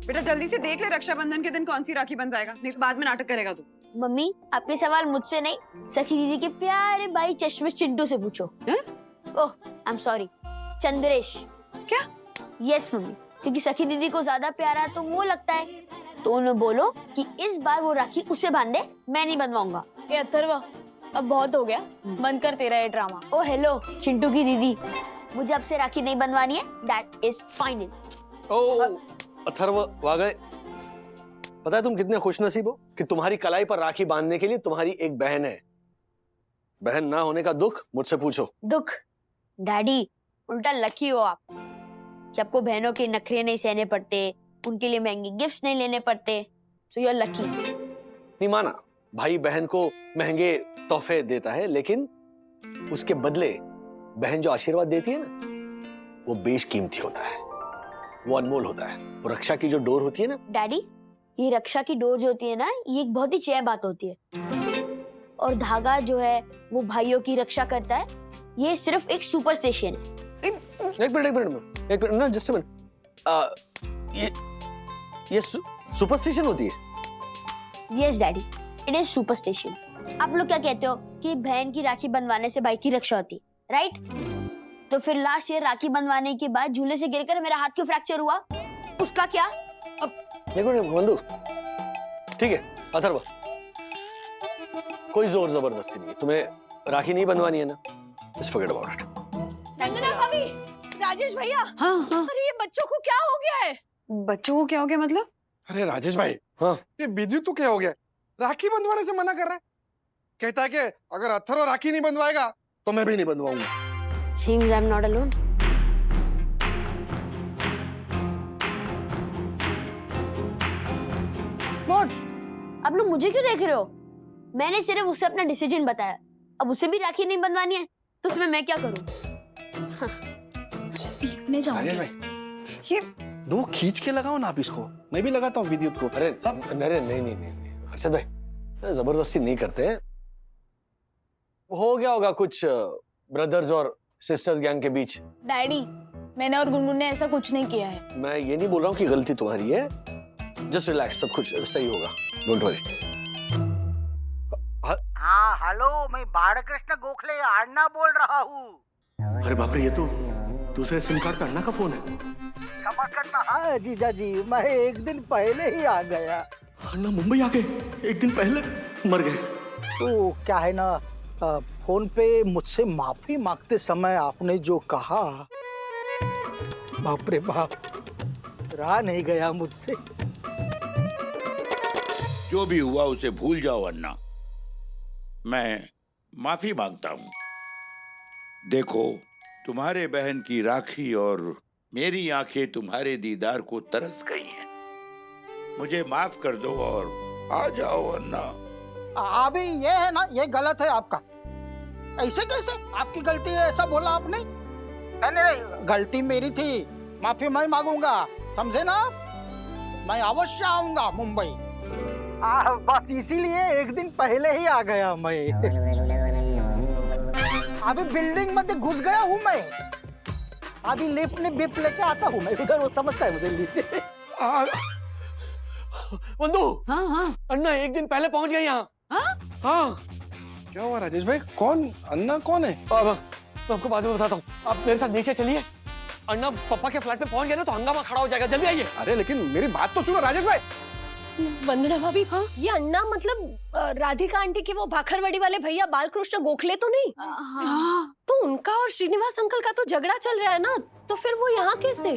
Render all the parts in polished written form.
बेटा जल्दी से देख ले रक्षाबंधन के दिन कौन सी राखी बंधवाएगा, नहीं तो बाद में नाटक करेगा तू। मम्मी आपके सवाल मुझसे नहीं, सखी दीदी के प्यारे भाई चश्मिश चिंटू से पूछो। ओह आई एम सॉरी, चंद्रेश। क्या? यस मम्मी, क्योंकि सखी दीदी को ज्यादा प्यारा तो वो लगता है, तो उन्हें बोलो कि इस बार वो राखी उसे बांधे, मैं नहीं बंधवाऊंगा। ये अथर्व, अब बहुत हो गया, बंद कर तेरा ये ड्रामा। ओ हेलो चिंटू की दीदी, मुझे आपसे राखी नहीं बनवानी है, दैट इज फाइनल। ओ अथर्व वागले, पता है तुम कितने खुशनसीब हो कि तुम्हारी कलाई पर राखी बांधने के लिए तुम्हारी एक बहन है। बहन ना होने का दुख मुझसे पूछो। दुख? डैडी उल्टा लकी हो आप कि आपको बहनों के नखरे नहीं सहने पड़ते, उनके लिए महंगे गिफ्ट्स नहीं लेने पड़ते, सो यू आर लकी। नहीं माना, भाई बहन को महंगे तोहफे देता है, लेकिन उसके बदले बहन जो आशीर्वाद देती है ना, वो बेशकीमती होता है, वो अनमोल होता है। वो रक्षा की जो डोर होती है ना। डैडी ये रक्षा की डोर जो होती है ना, ये एक बहुत ही चय बात होती है, और धागा जो है वो भाइयों की रक्षा करता है, ये सिर्फ एक सुपरस्टिशन है। एक मिनट ना, जस्ट अ मिनट। ये सुपरस्टिशन होती है? Yes daddy, it is superstition. आप लोग क्या कहते हो कि बहन की राखी बंधवाने से भाई की रक्षा होती, राइट? तो फिर लास्ट ईयर राखी बंधवाने के बाद झूले से गिरकर मेरा हाथ क्यों फ्रैक्चर हुआ, उसका क्या? अब एक मिनट बंधु, ठीक है अथर्व, कोई जोर जबरदस्ती नहीं है, तुम्हें राखी नहीं बंधवानी है ना, जस्ट फॉरगेट अबाउट इट। वंदना भाभी, राजेश भैया, हाँ। अरे ये बच्चों को क्या हो गया है? बच्चों को क्या हो गया मतलब? अरे राजेश भाई, हाँ ये विद्युत तो क्या हो गया? राखी बंधवाने से मना कर रहा है, कहता है कि अगर अथर्व राखी नहीं बंधवाएगा तो मैं भी नहीं बंधवाऊंगा। Seems I'm not alone. What? आप लोग मुझे क्यों देख रहे हो? मैंने सिर्फ उसे अपना डिसीजन बताया, अब उसे भी राखी नहीं बंधवानी है तो उसमें मैं क्या करूं? पीटने जाऊंगी। राजेश भाई, ये दो खींच के लगाओ ना आप इसको, मैं भी लगाता हूँ विद्युत को। अरे सब अरे नहीं हर्षद भाई, जबरदस्ती नहीं करते हैं। हो गया होगा कुछ ब्रदर्स और सिस्टर्स गैंग के बीच। डैडी, मैंने और गुनगुन ने ऐसा कुछ नहीं किया है। मैं ये नहीं बोल रहा हूँ कि गलती तुम्हारी है, जस्ट रिलैक्स, सब कुछ सही होगा, डोंट वरी। हाँ हेलो, मैं बालकृष्ण गोखले अन्ना बोल रहा हूँ। अरे बाप रे, ये तो दूसरे सिम कार्ड पे अन्ना का फोन है। क्षमा करना। हाँ जीजा जी, मैं एक दिन पहले ही आ गया। अन्ना मुंबई आके एक दिन पहले मर गए। तो क्या है ना, फोन पे मुझसे माफी मांगते समय आपने जो कहा, बाप रे बाप, रहा नहीं गया मुझसे। जो भी हुआ उसे भूल जाओ अन्ना, मैं माफी मांगता हूँ। देखो, तुम्हारे बहन की राखी और मेरी आंखें तुम्हारे दीदार को तरस गई हैं। मुझे माफ कर दो और आ जाओ अन्ना। अभी ये है ना, ये गलत है आपका। ऐसे कैसे आपकी गलती है ऐसा बोला आपने? नहीं, गलती मेरी थी, माफी मैं मांगूंगा, समझे ना? मैं अवश्य आऊंगा मुंबई। बस इसीलिए एक दिन पहले ही आ गया मैं। अभी बिल्डिंग में घुस गया हूँ मैं, अभी लिफ्ट ने बिप लेके आता हूँ मैं उधर, वो समझता है मुझे लिफ्ट। बंधु, हाँ अन्ना एक दिन पहले पहुंच गए यहाँ। हाँ क्या हुआ राजेश भाई? कौन अन्ना, कौन है? मैं आपको बाद में बताता हूँ, आप मेरे साथ नीचे चलिए। अन्ना पापा के फ्लैट में पहुंच गए ना तो हंगामा खड़ा हो जाएगा, जल्दी आइए। अरे लेकिन मेरी बात तो सुनो राजेश भाई। वंदना भाभी, ये अन्ना मतलब राधिका आंटी के वो भाखरवड़ी वाले भैया बालकृष्ण गोखले तो नहीं? तो उनका और श्रीनिवास अंकल का तो झगड़ा चल रहा है ना, तो फिर वो यहाँ कैसे?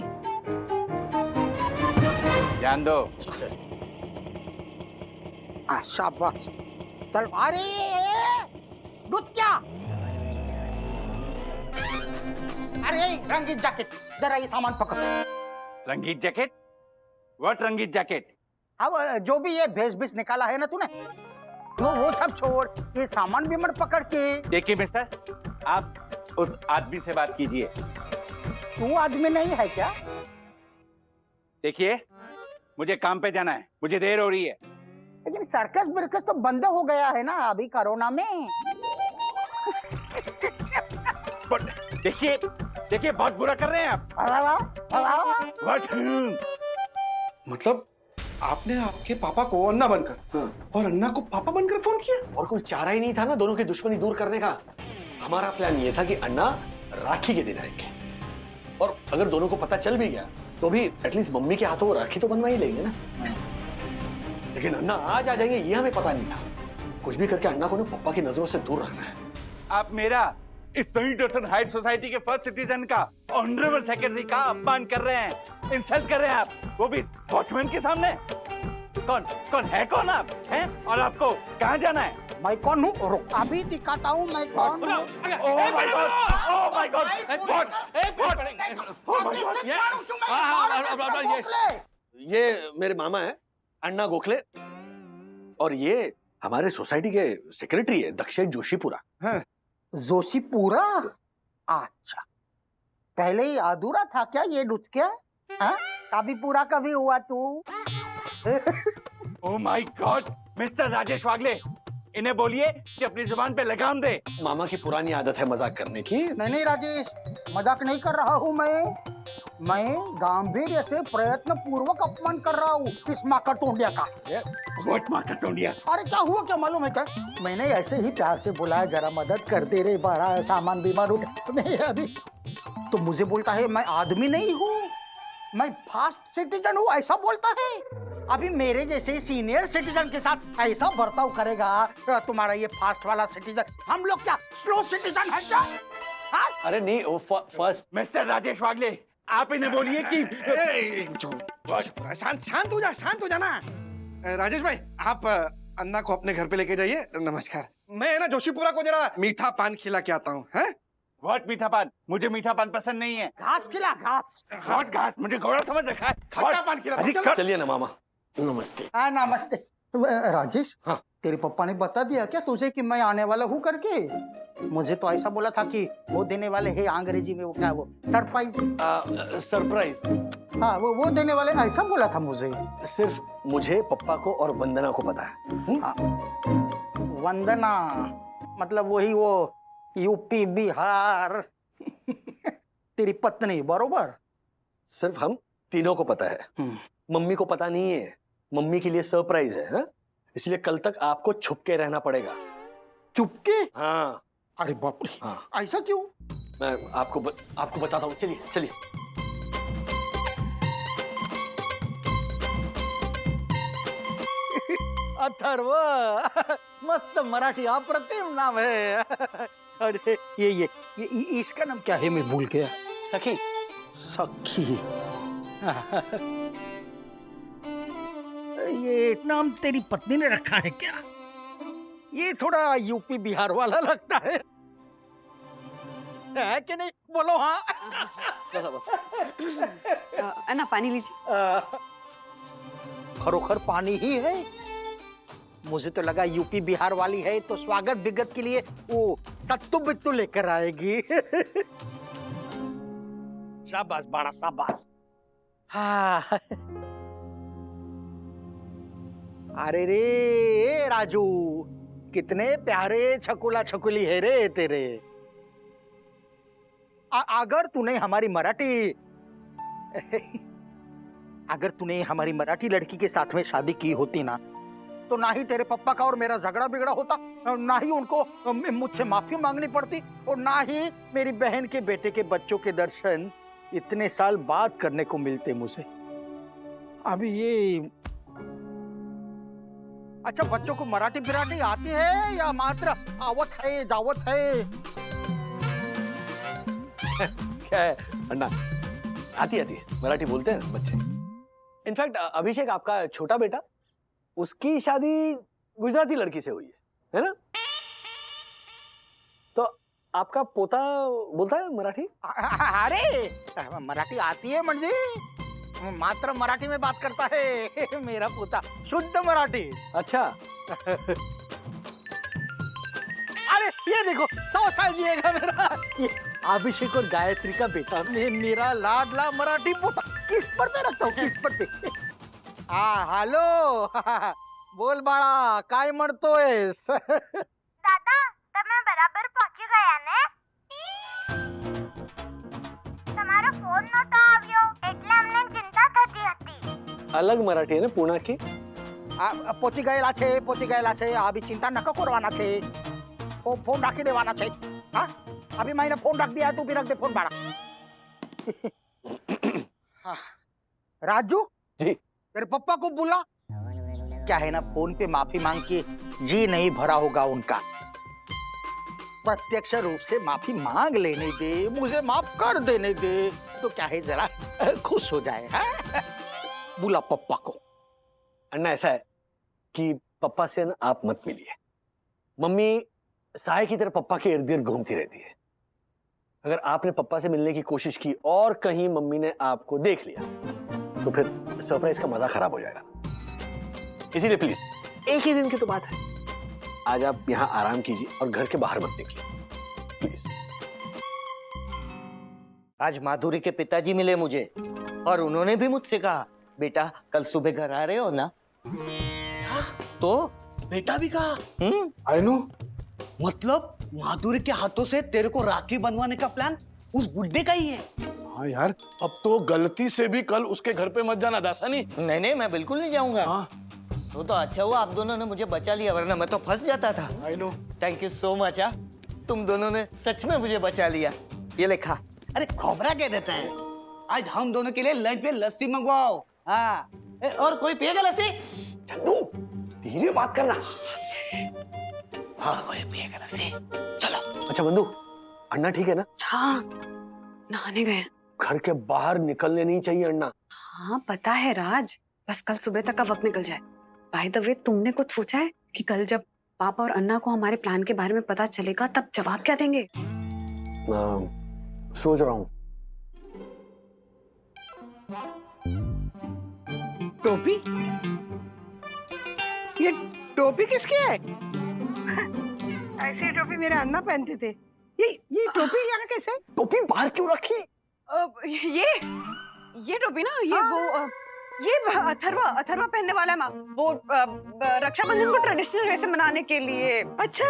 ध्यान दो। शाबाश, चल। अरे दूध क्या? अरे रंगीन जैकेट, जरा ये सामान पकड़। रंगीत जैकेट? व्हाट रंगीत जैकेट? अब जो भी ये भेष भेष निकाला है ना तूने, वो सब छोड़, ये सामान भी मत पकड़ के। देखिए मिस्टर, आप उस आदमी से बात कीजिए। तू आदमी नहीं है क्या? देखिए, मुझे काम पे जाना है, मुझे देर हो रही है। लेकिन सर्कस बिरकस तो बंद हो गया है ना अभी कोरोना में। देखिए बहुत बुरा कर रहे हैं आप। What? मतलब आपने आपके पापा को अन्ना बनकर और अन्ना को पापा बनकर फोन किया? और कोई चारा ही नहीं था ना दोनों की दुश्मनी दूर करने का। हमारा प्लान ये था कि अन्ना राखी के दिन आएंगे, और अगर दोनों को पता चल भी गया तो भी एटलीस्ट मम्मी के हाथों वो राखी तो बनवा ही लेंगे ना। लेकिन अन्ना आज आ जाएंगे ये हमें पता नहीं था। कुछ भी करके अन्ना को ना पप्पा की नजरों से दूर रखना है। आप मेरा इस सनी दर्शन हाइट सोसाइटी के फर्स्ट सिटीजन का ऑनरेबल सेक्रेटरी का अपमान कर रहे हैं, इंसल्ट कर रहे हैं आप, वो भी वॉचमैन के सामने। कौन है कौन आप हैं, और आपको कहाँ जाना है? मैं कौन हूँ? रुक, अभी दिखाता हूँ मैं कौन हूँ। ओह my God, oh my God, ये मेरे मामा है अन्ना गोखले, और ये हमारे सोसाइटी के सेक्रेटरी है दक्षेश जोशीपुरा। जोशीपुरा? अच्छा, पहले ही अधूरा था क्या ये नुस्खा? हाँ? कभी पूरा कभी हुआ तू? Oh my god, mister Rajesh Wagle, इन्हें बोलिए कि अपनी जुबान पे लगाम दे। मामा की पुरानी आदत है मजाक करने की। नहीं राजेश, मजाक नहीं कर रहा हूँ मैं गांभीर्य से प्रयत्न पूर्वक अपमान कर रहा हूँ इस माकर टोंडिया का। व्हाट माकर टोंडिया? अरे क्या हुआ, क्या मालूम है क्या? मैंने ऐसे ही प्यार से बुलाया, जरा मदद कर दे रे, बड़ा सामान बीमान उठा नहीं अभी, तो मुझे बोलता है मैं आदमी नहीं हूँ, मैं फास्ट सिटीजन हूँ, ऐसा बोलता है। अभी मेरे जैसे सीनियर सिटीजन के साथ ऐसा बर्ताव करेगा तुम्हारा ये फास्ट वाला सिटीजन? हम लोग क्या स्लो सिटीजन है क्या? हाँ? अरे नहीं, वो फर्स्ट। मिस्टर राजेश वागले, आप इन्हें बोलिए कि शांत हो जाना। राजेश भाई, आप अन्ना को अपने घर पे लेके जाइए। नमस्कार, मैं ना जोशीपुरा को जरा मीठा पान खिला के आता हूँ। व्हाट मीठा पान? मुझे मीठा पान पसंद नहीं है। घास खिला, घास। व्हाट घास? मुझे घोड़ा समझ रखा है। खट्टा पान खिला। अरे चलो। चलिए ना मामा, नमस्ते। हाँ नमस्ते। राजेश, हाँ। तेरे पप्पा ने बता दिया क्या तुझे कि मैं आने वाला हूँ करके? मुझे तो ऐसा बोला था कि वो देने वाले हैं, अंग्रेजी में वो क्या, वो सरप्राइज। सरप्राइज? हाँ, वो देने वाले, ऐसा बोला था मुझे। सिर्फ मुझे, पप्पा को और वंदना को पता है। वंदना मतलब वही वो यूपी बिहार तेरी पत्नी, बरोबर? सिर्फ हम तीनों को पता है, मम्मी को पता नहीं है। मम्मी के लिए सरप्राइज है, हाँ? इसलिए कल तक आपको छुप के रहना पड़ेगा। चुपके? हाँ। अरे बाप रे, हाँ। ऐसा क्यों? मैं आपको बताता हूँ। चलिए चलिए। अथर्व, मस्त मराठी अप्रतिम नाम है। अरे ये इसका नाम क्या है, मैं भूल गया। सखी। सखी। ये नाम तेरी पत्नी ने रखा है क्या? ये थोड़ा यूपी बिहार वाला लगता है कि नहीं? बोलो हाँ। बस। अन्ना पानी लीजिए। खरोखर पानी ही है? मुझे तो लगा यूपी बिहार वाली है तो स्वागत विगत के लिए वो सत्तू बिट्टू लेकर आएगी। शाबाश बड़ा शाबाश। हाँ। अरे रे राजू, कितने प्यारे छकुला छकुली है रे तेरे। अगर तूने हमारी मराठी लड़की के साथ में शादी की होती ना, तो ना ही तेरे पप्पा का और मेरा झगड़ा बिगड़ा होता, ना ही उनको मुझसे माफी मांगनी पड़ती, और ना ही मेरी बहन के बेटे के बच्चों के दर्शन इतने साल बाद करने को मिलते मुझे। अभी ये अच्छा, बच्चों को मराठी बिराठी आती है या मात्र आवत है जावत है? क्या है अन्ना, आती मराठी बोलते हैं बच्चे। इनफैक्ट अभिषेक, आपका छोटा बेटा, उसकी शादी गुजराती लड़की से हुई है ना? तो आपका पोता बोलता है मराठी? अरे मराठी आती है म्हणजे मात्र मराठी में बात करता है मेरा पोता, शुद्ध मराठी। अच्छा। अरे ये देखो, 100 साल जिएगा मेरा ये अभिषेक और गायत्री का बेटा, मेरा लाडला मराठी पोता। किस पर पे रखता हूँ, किस पर पे? हॅलो बोल बाळा, काय म्हणतोयस? दादा, તમે બરાબર પહોંચી ગયા ને? તમારો ફોન નતો આવ્યો એટલે અમને ચિંતા થતી હતી. अलग मराठी है ना पुणा की। પોચી ગયેલા છે अभी चिंता नको करवाना છે फोन राखी देवाना છે हाँ अभी मैंने फोन रख दिया है तू भी रख दे फोन बाड़ा हाँ। राजू जी। तेरे पप्पा को बुला क्या है ना फोन पे माफी मांग के जी नहीं भरा होगा उनका प्रत्यक्ष रूप से माफी मांग लेने दे मुझे माफ कर देने दे तो क्या है जरा खुश हो जाए हाँ? बुला पप्पा को। अन्ना ऐसा है कि पप्पा से ना आप मत मिलिए। मम्मी साय की तरह पप्पा के इर्द गिर्द घूमती रहती है। अगर आपने पप्पा से मिलने की कोशिश की और कहीं मम्मी ने आपको देख लिया तो फिर सरप्राइज का मजा खराब हो जाएगा। इसीलिए प्लीज एक ही दिन की तो बात है, आज आप यहाँ आराम कीजिए और घर के बाहर मत निकलिए प्लीज। आज माधुरी के पिताजी मिले मुझे और उन्होंने भी मुझसे कहा बेटा कल सुबह घर आ रहे हो ना। तो बेटा भी कहा आइनू मतलब माधुरी के हाथों से तेरे को राखी बनवाने का प्लान उस बुड्ढे का ही है। हाँ यार अब तो गलती से भी कल उसके घर पे मत जाना दासानी। नहीं नहीं मैं बिल्कुल नहीं जाऊंगा। हाँ तो अच्छा हुआ आप दोनों ने मुझे बचा लिया वरना मैं तो फंस जाता था। Ainu thank you so much. तुम दोनों ने सच में मुझे बचा लिया। ये लिखा। अरे खोबरा कह देता है आज हम दोनों के लिए लंच पे लस्सी मंगवाओ। हाँ और कोई पिएगा लस्सी? चंदू धीरे बात करना। और कोई पिएगा लस्सी? चलो। अच्छा बंधु अन्ना ठीक है ना? हाँ नहाने गए। घर के बाहर निकलने नहीं चाहिए अन्ना। हाँ पता है राज, बस कल सुबह तक का वक्त निकल जाए। बाय द वे तुमने कुछ सोचा है कि कल जब पापा और अन्ना को हमारे प्लान के बारे में पता चलेगा तब जवाब क्या देंगे? सोच रहा हूँ। टोपी? ये टोपी किसकी है? ऐसी टोपी मेरे अन्ना पहनते थे। ये टोपी यहाँ कैसे? टोपी बाहर क्यों रखी? ये टोपी ना ये वो ये अथर्वा पहनने वाला है माँ। वो रक्षाबंधन को ट्रेडिशनल वे से मनाने के लिए। अच्छा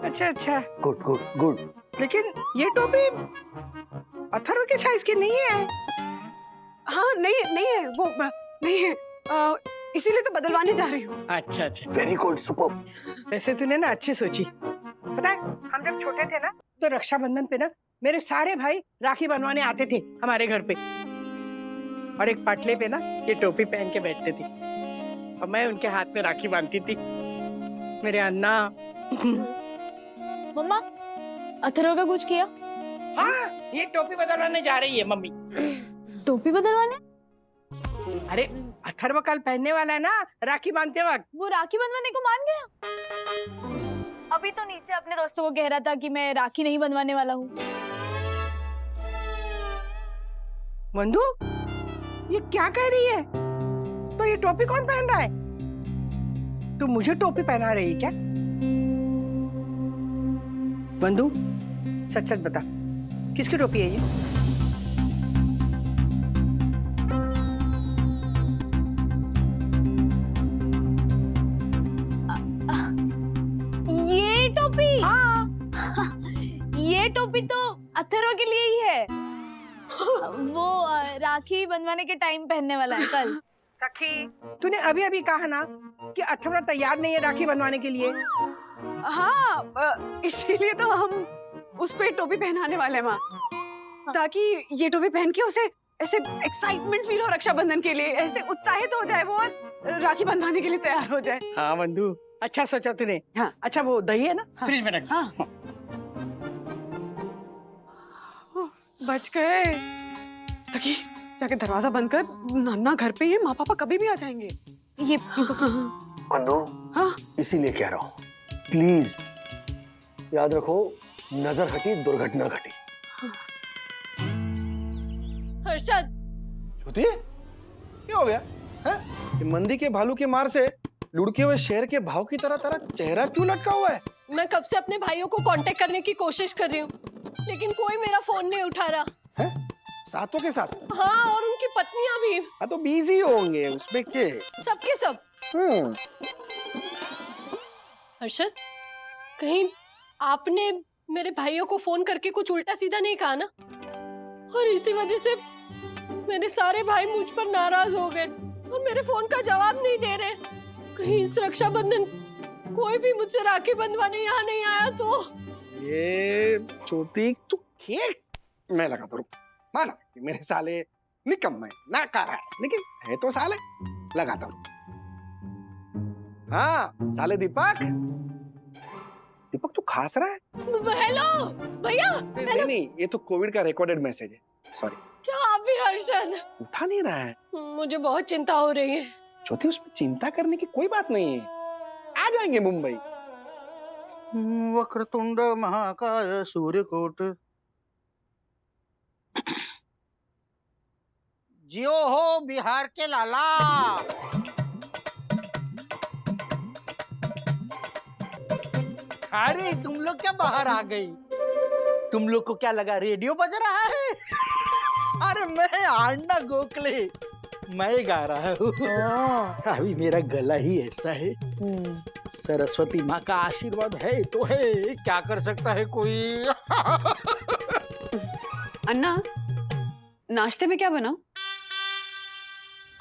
अच्छा अच्छा। Good good good. लेकिन ये टोपी अथर्व के साइज की नहीं है। हाँ नहीं है वो नहीं है, इसीलिए तो बदलवाने जा रही हूँ। अच्छा अच्छा वेरी गुड सुपर। वैसे तूने ना अच्छी सोची। पता है हम जब छोटे थे ना तो रक्षाबंधन पे ना मेरे सारे भाई राखी बनवाने आते थे हमारे घर पे और एक पाटले पे ना ये टोपी पहन के बैठते थे और मैं उनके हाथ में राखी बांधती थी। मेरे अन्ना। मम्मा अथर्व का कुछ किया? हाँ ये टोपी बदलवाने जा रही है मम्मी। टोपी बदलवाने? अरे अथर्व कल पहनने वाला है ना राखी बांधते वक्त। वो राखी बनवाने को मान गया? अभी तो नीचे अपने दोस्तों को कह रहा था कि मैं राखी नहीं बनवाने वाला हूँ। मंदू ये क्या कह रही है? तो ये टोपी कौन पहन रहा है? तू मुझे टोपी पहना रही है क्या? बंधु सच सच बता किसकी टोपी है ये? ये टोपी? हाँ। ये टोपी तो अथर्व के लिए ही है। वो राखी बनवाने के टाइम पहनने वाला है कल। सखी तूने अभी अभी कहा ना कि अथर्व तैयार नहीं है राखी बनवाने के लिए। हाँ इसीलिए तो हम उसको ये टोपी पहनाने वाले हैं माँ, ताकि ये टोपी पहन के उसे ऐसे एक्साइटमेंट फील हो रक्षाबंधन के लिए, ऐसे उत्साहित हो जाए वो और राखी बंधवाने के लिए तैयार हो जाए। हाँ बंधु अच्छा सोचा तूने। हाँ अच्छा वो दही है ना हाँ, फ्रिज में रख। हाँ बच गए। सखी जाके दरवाजा बंद कर, नाना घर पे ही है, माँ पापा कभी भी आ जाएंगे। ये मंदू हाँ इसीलिए कह रहा हूँ प्लीज याद रखो, नजर हटी दुर्घटना घटी। हर्षद श्रुति क्या हो गया है? ये मंदी के भालू के मार से लुढ़के हुए शेर के भाव की तरह तेरा चेहरा क्यों लटका हुआ है? मैं कब से अपने भाइयों को कांटेक्ट करने की कोशिश कर रही हूँ लेकिन कोई मेरा फोन नहीं उठा रहा है? सातों के साथ? हाँ और उनकी पत्नियां भी। हाँ तो बिजी होंगे उसमें के सबके सब। हर्षद कहीं आपने मेरे भाइयों को फोन करके कुछ उल्टा सीधा नहीं कहा ना? और इसी वजह से मेरे सारे भाई मुझ पर नाराज हो गए और मेरे फोन का जवाब नहीं दे रहे। कहीं इस रक्षाबंधन कोई भी मुझसे राखी बंधवाने यहाँ नहीं आया तो। ये छोटी तू केक मैं लगाता हूँ, माना कि मेरे साले निकम्मा है, नाकारा है, लेकिन है तो साले, लगाता हूँ। हाँ साले दीपक, दीपक तू खास रहा है? हेलो भैया। नहीं नहीं, ये तो कोविड का रिकॉर्डेड मैसेज है, सॉरी। क्या आप भी हर्षद? उठा नहीं रहा है। मुझे बहुत चिंता हो रही है। ज्योति उसमें चिंता करने की कोई बात नहीं है, आ जाएंगे मुंबई। वक्रतुंड महाकाय सूर्यकोट। जियो हो बिहार के लाला। अरे तुम लोग क्या बाहर आ गई? तुम लोग को क्या लगा रेडियो बज रहा है? अरे मैं अन्ना गोखले, मैं गा रहा हूँ। अभी मेरा गला ही ऐसा है। सरस्वती माँ का आशीर्वाद है तो है, क्या कर सकता है कोई। अन्ना, नाश्ते में क्या बनाऊं?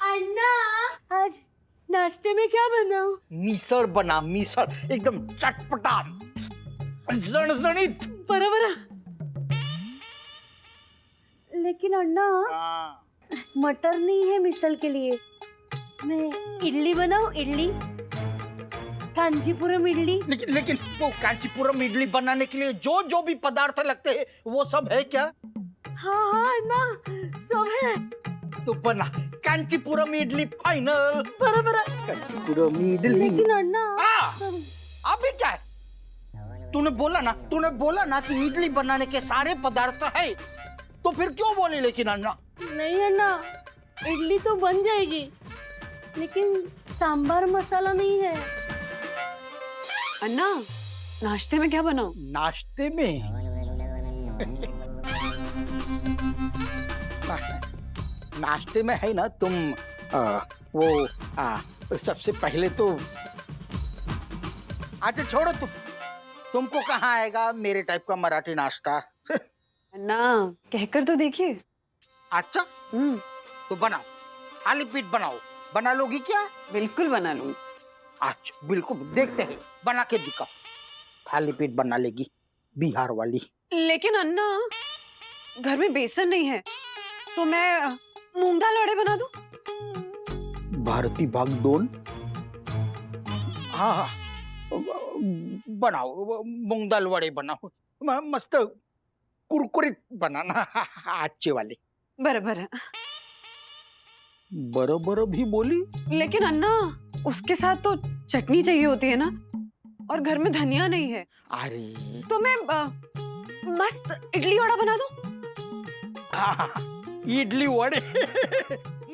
अन्ना, आज नाश्ते में क्या बनाऊं? मिसळ बना, मिसळ एकदम चटपटा झणझणीत। बरोबर। लेकिन अन्ना, मटर नहीं है मिसल के लिए। मैं इडली बनाऊं? इडली, कांचीपुरम इडली। लेकिन वो कांचीपुरम इडली बनाने के लिए जो जो भी पदार्थ लगते हैं वो सब है क्या? हाँ हाँ अन्ना, सब है। तो बना कांचीपुरम इडली फाइनल। बराबर। कांचीपुरम इडली। लेकिन अन्ना, अभी क्या है? तूने बोला ना कि इडली बनाने के सारे पदार्थ है, तो फिर क्यों बोली लेकिन अन्ना? नहीं अन्ना, इडली तो बन जाएगी, लेकिन सांभर मसाला नहीं है। अन्ना, नाश्ते में क्या बनाऊं? नाश्ते में नाश्ते में है ना तुम सबसे पहले तो अच्छा छोड़ो, तुमको कहाँ आएगा मेरे टाइप का मराठी नाश्ता। अन्ना, कहकर तो देखिए। अच्छा तो बनाओ, खाली पीठ बनाओ। बना लोगी क्या? बिल्कुल बना लूंगी। अच्छा बिल्कुल, देखते हैं, बना के दिखाओ। खाली पीठ बना लेगी बिहार वाली। लेकिन अन्ना, घर में बेसन नहीं है, तो मैं मूंग दाल वड़े बना दूं? भारती भाग 2। हाँ बनाओ, मूंग दाल वड़े बनाओ, मस्त कुरकुरीत बनाना, अच्छे वाले। बराबर। बरोबर भी बोली। लेकिन अन्ना, उसके साथ तो चटनी चाहिए होती है ना, और घर में धनिया नहीं है। अरे तो मैं मस्त इडली वड़ा बना दूं? इडली वड़े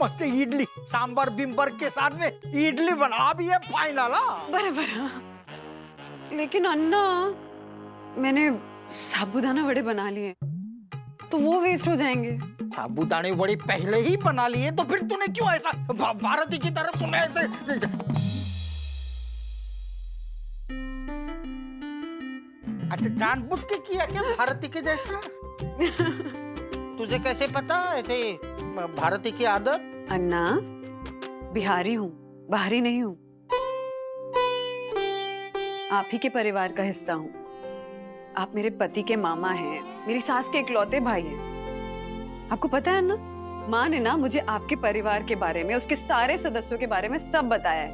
मस्त इडली सांबर बिम्बर के साथ में इडली बना भी है फाइनल। बराबर। लेकिन अन्ना, मैंने साबूदाना वड़े बना लिए, तो वो वेस्ट हो जाएंगे। साबूदाने वड़े पहले ही बना लिए, तो फिर तूने क्यों ऐसा भारती की तरह तूने ऐसे? अच्छा जानबूझ के किया क्या भारती के जैसा? तुझे कैसे पता ऐसे भारती की आदत? अन्ना, बिहारी हूँ, बाहरी नहीं हूँ। आप ही के परिवार का हिस्सा हूँ। आप मेरे पति के मामा हैं, मेरी सास के इकलौते भाई हैं। आपको पता है ना, माँ ने ना मुझे आपके परिवार के बारे में, उसके सारे सदस्यों के बारे में सब बताया है।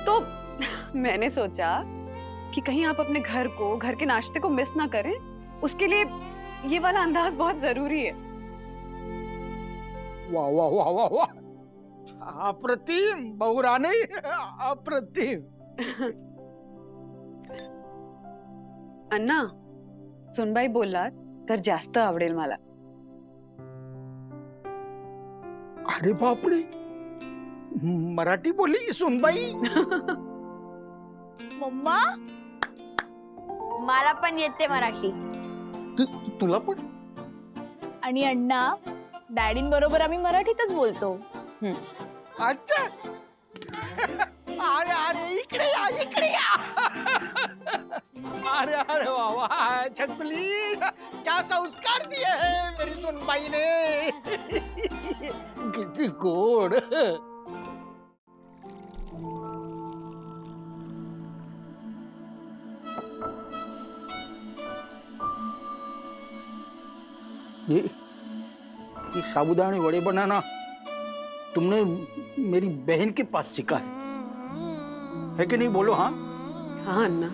तो मैंने सोचा कि कहीं आप अपने घर को, घर के नाश्ते को मिस ना करें, उसके लिए ये वाला अंदाज बहुत जरूरी है। वाह वाह वाह वाह वाह, अप्रतिम बहुरानी, अप्रतिम। अण्णा, सुनबाई बोललात तर जास्त आवडेल मला। अरे बापरे, मराठी बोली सुनबाई। मम्मा, मला पण येते मराठी। तुला पण? आणि अण्णा, डॅडींबरोबर आम्ही मराठीतच बोलतो। अच्छा, अरे अरे इकडे या, इकडे या। अरे अरे वाह वाह छकुली, क्या संस्कार दिए हैं मेरी सुनबाई ने। कितनी गोड़। ये साबूदाने वड़े बनाना तुमने मेरी बहन के पास सीखा है कि नहीं? बोलो हाँ। हाँ अन्ना।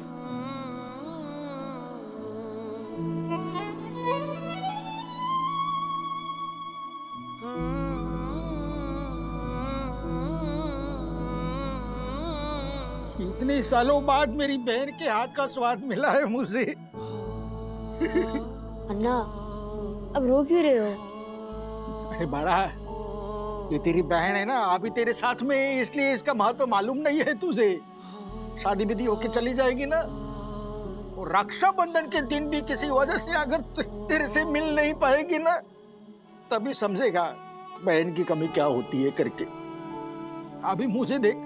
इतने सालों बाद मेरी बहन के हाथ का स्वाद मिला है मुझे। अन्ना, अब रो क्यों रहे हो? अरे बड़ा, ये तेरी बहन है ना, अभी तेरे साथ में है, इसलिए इसका महत्व मालूम नहीं है तुझे। शादी विधि होके चली जाएगी ना, और रक्षाबंधन के दिन भी किसी वजह से अगर तेरे से मिल नहीं पाएगी ना, तभी समझेगा बहन की कमी क्या होती है करके। अभी मुझे देख,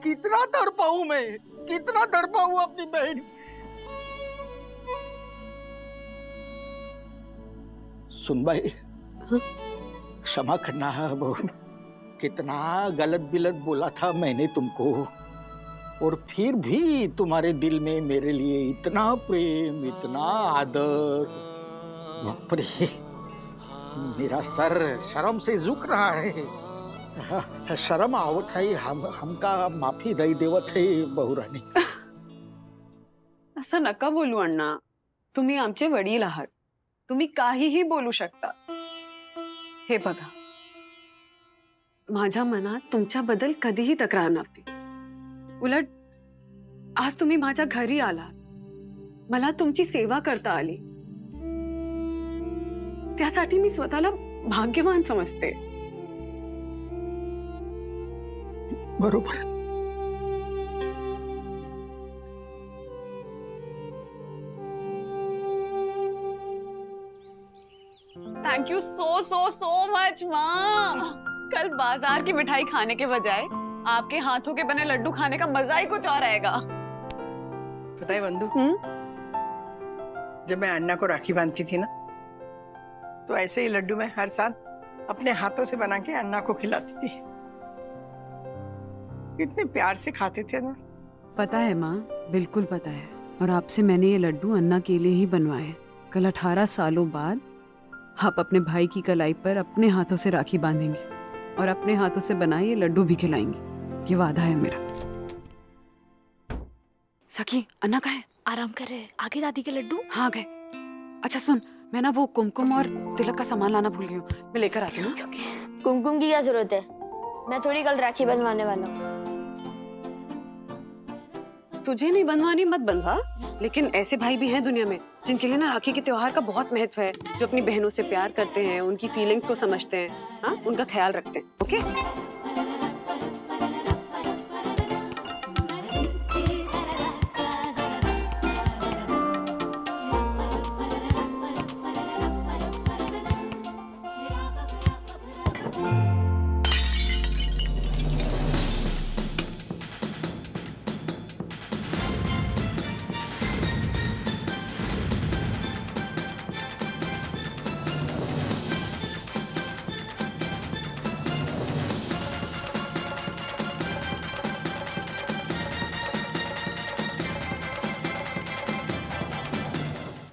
कितना तड़पा हूं मैं, कितना तड़पा हूं अपनी बहन। सुन भाई, क्षमा करना है बहू, कितना गलत बिलत बोला था मैंने तुमको, और फिर भी तुम्हारे दिल में मेरे लिए इतना प्रेम, इतना आदर। बाप रे, मेरा सर शर्म से झुक रहा है। शर्म आवत है, हमका माफी दई देवत है बहू रानी। असं नका बोलू अण्णा, तुम्ही आमचे वडील आहात, तुम्ही काहीही बोलू शकता। हे बघा, माझ्या मनात तुमच्याबद्दल कधीही तक्रार नव्हती। उलट आज तुम्ही माझ्या घरी आलात, मला तुमची सेवा करता आली, त्यासाठी मी स्वतःला भाग्यवान समजते। बरोबर। Thank you so so so much माँ। कल बाजार की मिठाई खाने के बजाय आपके हाथों के बने लड्डू खाने का मजा ही कुछ और आएगा। पता है बंधु, जब मैं अन्ना को राखी बांधती थी ना, तो ऐसे ही लड्डू मैं हर साल अपने हाथों से बना के अन्ना को खिलाती थी। इतने प्यार से खाते थे ना। पता है माँ, बिल्कुल पता है। और आपसे मैंने ये लड्डू अन्ना के लिए ही बनवाए। कल 18 सालों बाद आप अपने भाई की कलाई पर अपने हाथों से राखी बांधेंगे और अपने हाथों से बनाए ये लड्डू भी खिलाएंगे। ये वादा है मेरा। सखी, अन्ना कहाँ है? आराम कर रहे हैं। आगे दादी के लड्डू। हाँ गए। अच्छा सुन, मैं ना वो कुमकुम और तिलक का सामान लाना भूल गई हूँ, मैं लेकर आती हूँ। कुमकुम की क्या जरूरत है? मैं थोड़ी कल राखी बंधवाने वाला हूँ। तुझे नहीं बनवानी मत बनवा, लेकिन ऐसे भाई भी हैं दुनिया में जिनके लिए ना राखी के त्योहार का बहुत महत्व है, जो अपनी बहनों से प्यार करते हैं, उनकी फीलिंग्स को समझते हैं, हाँ, उनका ख्याल रखते हैं। ओके?